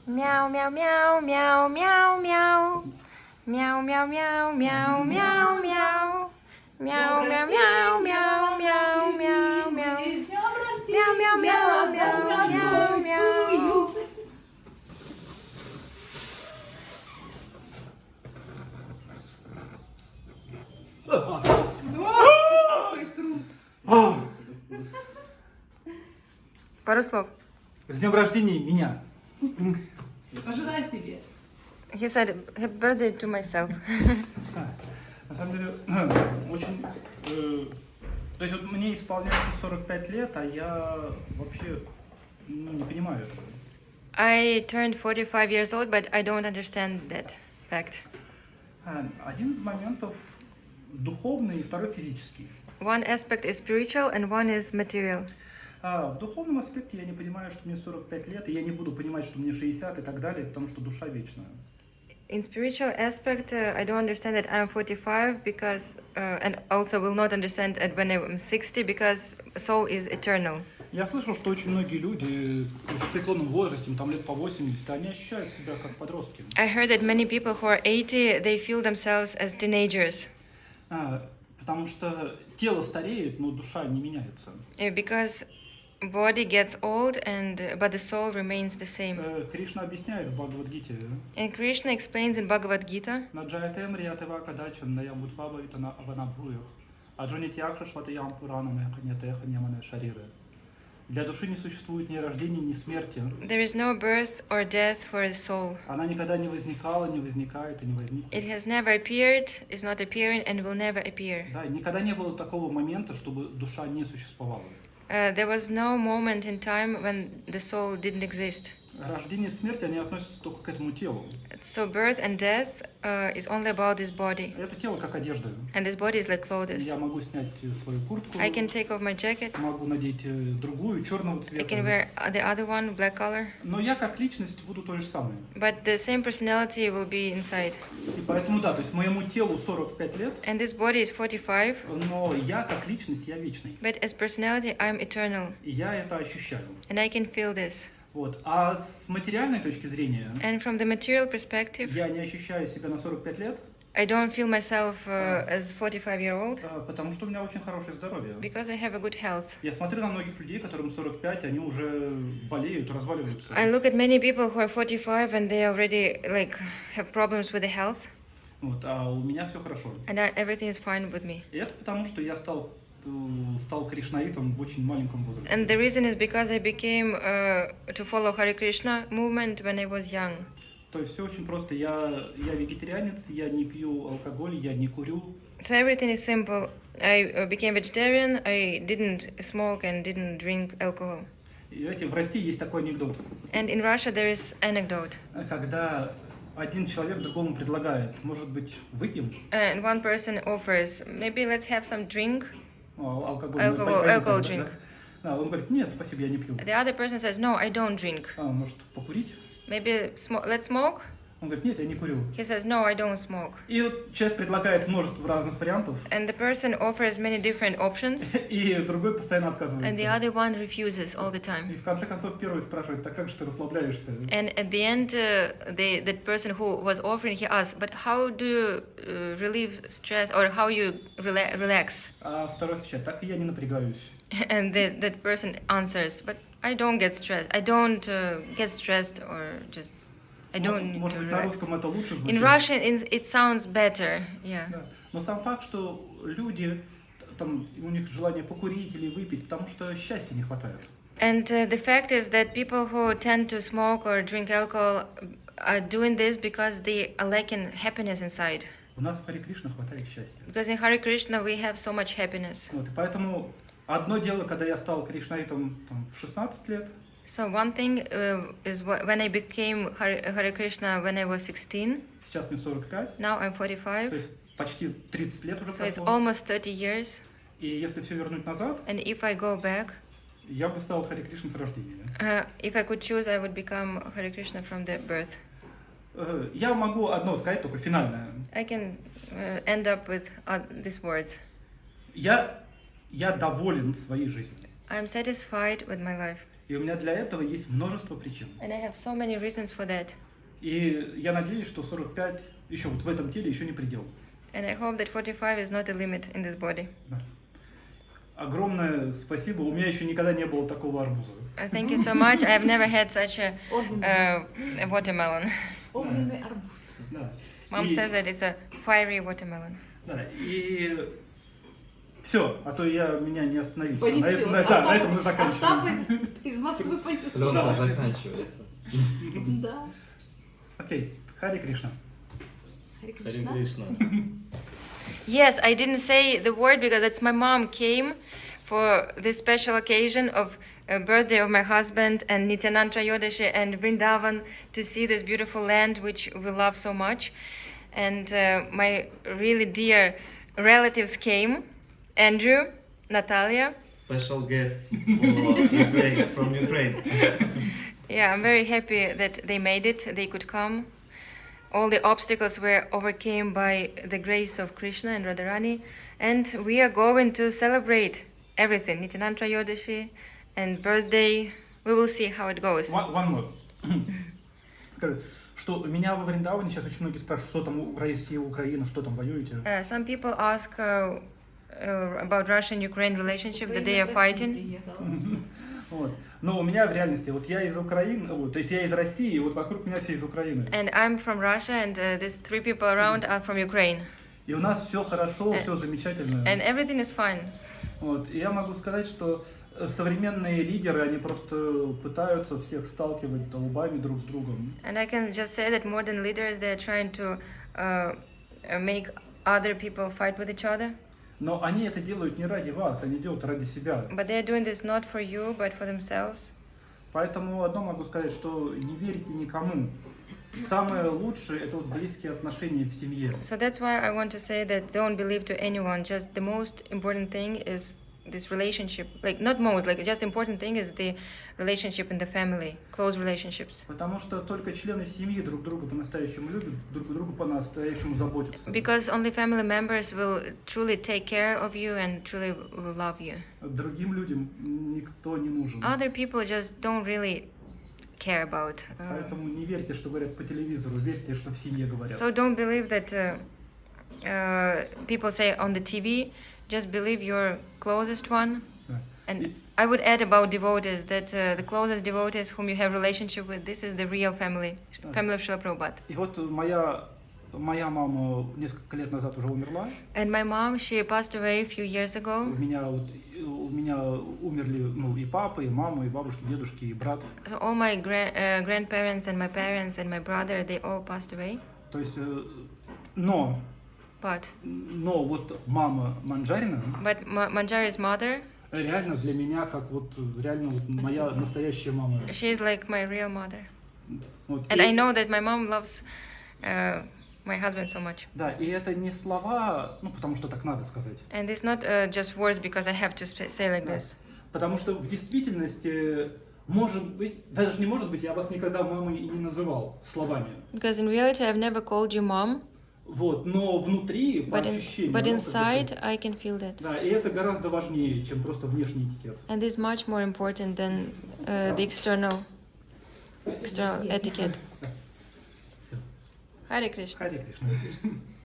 Мяу, мяу, мяу, мяу, мяу, мяу. Мяу, мяу, мяу, мяу, мяу, мяу. Мяу, мяу, мяу, мяу, мяу, мяу, мяу. Мяу, мяу, мяу, мяу, мяу, мяу. Пару слов. С днем рождения меня. Пожелай себе. He said, happy birthday to myself. На самом деле, очень... то есть вот мне исполняется 45 лет, а я вообще не понимаю этого. I turned 45 years old, but I don't understand that fact. Один из моментов духовный и второй физический. One aspect is spiritual and one is material. В духовном аспекте я не понимаю, что мне 45 лет, и я не буду понимать, что мне 60 и так далее, потому что душа вечная. In spiritual aspect, I don't understand that I'm 45 because, and also will not understand it when I'm 60 because soul is eternal. Я слышал, что очень многие люди уже в преклонном возрасте, им там лет по 80, они ощущают себя как подростки. I heard that many people who are 80, they feel themselves as teenagers. Потому что тело стареет, но душа не меняется. Because body gets old, but the soul remains the same. Кришна объясняет в Бхагавад-гите. And Krishna explains in Bhagavad Gita. Наджаятем риятева кадачан наям утвабавита на аванабруях. Аджунитьякша шватаям пуранам эханятеха нямане шариры. Для души не существует ни рождения, ни смерти. There is no birth or death for the soul. Она никогда не возникала, не возникает и не возникнет. It has never appeared, is not appearing, and will never appear. Да, никогда не было такого момента, чтобы душа не существовала. There was no moment in time when the soul didn't exist. Рождение и смерть, они относятся только к этому телу. So birth and death is only about this body. Это тело как одежда. And this body is like clothes. Я могу снять свою куртку, I can take off my jacket. могу надеть другую, черного I цвета. can wear the other one, black color. Но я как личность буду той же самой. But the same personality will be inside. И поэтому да, то есть моему телу 45 лет, And this body is 45. но я как личность, я вечный. But as personality, I'm eternal. И я это ощущаю. And I can feel this. Вот. А с материальной точки зрения, And from the material perspective, я не ощущаю себя на 45 лет, I don't feel myself as 45-year-old потому что у меня очень хорошее здоровье. because I have a good health. Я смотрю на многих людей, которым 45, они уже болеют, разваливаются. I look at many people who are 45 and they already like have problems with the health, Вот. А у меня все хорошо. and everything is fine with me. И это потому, что я стал кришнаитом в очень маленьком возрасте. And the reason is because I became to follow Hare Krishna movement when I was young. То есть все очень просто. Я вегетарианец, я не пью алкоголь, я не курю. So everything is simple. I became vegetarian. I didn't smoke and didn't drink alcohol. И знаете, в России есть такой анекдот. And in Russia there is anecdote. Когда один человек другому предлагает, может быть, выпьем? And one person offers, maybe let's have some drink. Алкоголь drink. Да, он говорит, нет, спасибо, я не пью. The other person says, no, I don't drink. Может, покурить? Maybe let's smoke. Он говорит, нет, я не курю. He says, no, I don't smoke. И вот человек предлагает множество разных вариантов. And the person offers many different options. И другой постоянно отказывается. And the other one refuses all the И time. в конце концов первый спрашивает, так как же ты расслабляешься? And at the end, that person who was offering, he asks, but how do you relieve stress or how you relax? А второй отвечает, так и я не напрягаюсь. And that person answers, but I don't get stressed. I don't get stressed or just I don't need Может to быть, на relax. русском это лучше звучит. In Russian, it sounds better, yeah. Да. Но сам факт, что люди, там, у них желание покурить или выпить, потому что счастья не хватает. And the fact is that people who tend to smoke or drink alcohol are doing this because they are lacking happiness inside. У нас в Харе Кришна хватает счастья. Because in Hare Krishna we have so much happiness. Вот, и поэтому одно дело, когда я стал кришнаитом в 16 лет. So one thing is when I became Hare Krishna when I was 16. Сейчас мне 45. Now I'm То 45. есть почти 30 лет уже So it's прошло. almost 30 years. И если все вернуть назад, And if I go back, я бы стал Харе Кришной с рождения. if I could choose, I would become Hare Krishna from the birth. Я могу одно сказать, только финальное. I can end up with these words. Я доволен своей жизнью. I'm satisfied with my life. И у меня для этого есть множество причин. And I have so many reasons for that. И я надеюсь, что 45 еще вот в этом теле еще не предел. And I hope that 45 is not a limit in this body. Да. Огромное спасибо. У меня еще никогда не было такого арбуза. Thank you so much. I've never had such a watermelon. Огненный арбуз. Да. Mom И- says that it's a fiery watermelon. Да. И все, а то меня не остановить. Всё, Понесет. на этом мы заканчиваем. Остап из Москвы понесет. Пленка заканчивается. Да. Окей, Харе Кришна. Харе Харе Кришна. Кришна. Yes, I didn't say the word because that's my mom came for this special occasion of birthday of my husband and Nityananda Yodashi and Vrindavan to see this beautiful land which we love so much. And my really dear relatives came, Andrew, Natalia. Special guest for Ukraine, from Ukraine. Yeah, I'm very happy that they made it, they could come. All the obstacles were overcame by the grace of Krishna and Radharani, and we are going to celebrate everything, Nityananda Yodashi and birthday. We will see how it goes. One more. Скажи, что меня во Вриндаване сейчас очень многие спрашивают, что там Россия, Украина, что там воюете? Some people ask about Russia and Ukraine relationship, that they are fighting. Приехала. Вот. Но у меня в реальности, вот я из Украины, вот, то есть я из России, и вот вокруг меня все из Украины. And I'm from Russia, and these three people around are from Ukraine. И у нас все хорошо, все замечательно. And everything is fine. Вот. И я могу сказать, что современные лидеры, они просто пытаются всех сталкивать лбами друг с другом. And I can just say that modern leaders, they are trying to make other people fight with each other. Но они это делают не ради вас, они делают ради себя. But they are doing this not for you, but for themselves. Поэтому одно могу сказать, что не верьте никому. Самое лучшее – это вот близкие отношения в семье. So that's why I want to say that don't believe to anyone. Just the most important thing is this relationship. Like not most, like just important thing is the relationship in the family, close relationships. Потому что только члены семьи друг друга по-настоящему любят, друг другу по-настоящему заботятся. Because only family members will truly take care of you and truly will love you. Другим людям никто не нужен. Other people just don't really care about. Поэтому не верьте, что говорят по телевизору, верьте, что в семье говорят. So don't believe that people say on the TV. Just believe your closest one. Да. And I would add about devotees that the closest devotees whom you have relationship with, this is the real family, family of Srila Prabhupada. И вот моя мама несколько лет назад уже умерла. And my mom, she passed away a few years У ago. меня умерли и папа, и мама, и бабушки, дедушки, и брат. So all my grandparents and my parents and my brother, they all passed away. То есть, но But вот мама Манджарина Manjari's mother, реально для меня как вот реально вот моя настоящая мама. she is like my real mother. Вот. And И- I know that my mom loves my husband so much. Да, и это не слова, потому что так надо сказать. And it's not just words because I have to say like Да. this. Потому что в действительности, может быть, даже не может быть, я вас никогда мамой и не называл словами. Because in reality, I've never called you mom, Вот, но внутри, по ощущениям. but оно как бы inside, I can feel that. Да, и это гораздо важнее, чем просто внешний этикет. And this is much more important than the external etiquette. Все. Hare Krishna. Харе Кришна.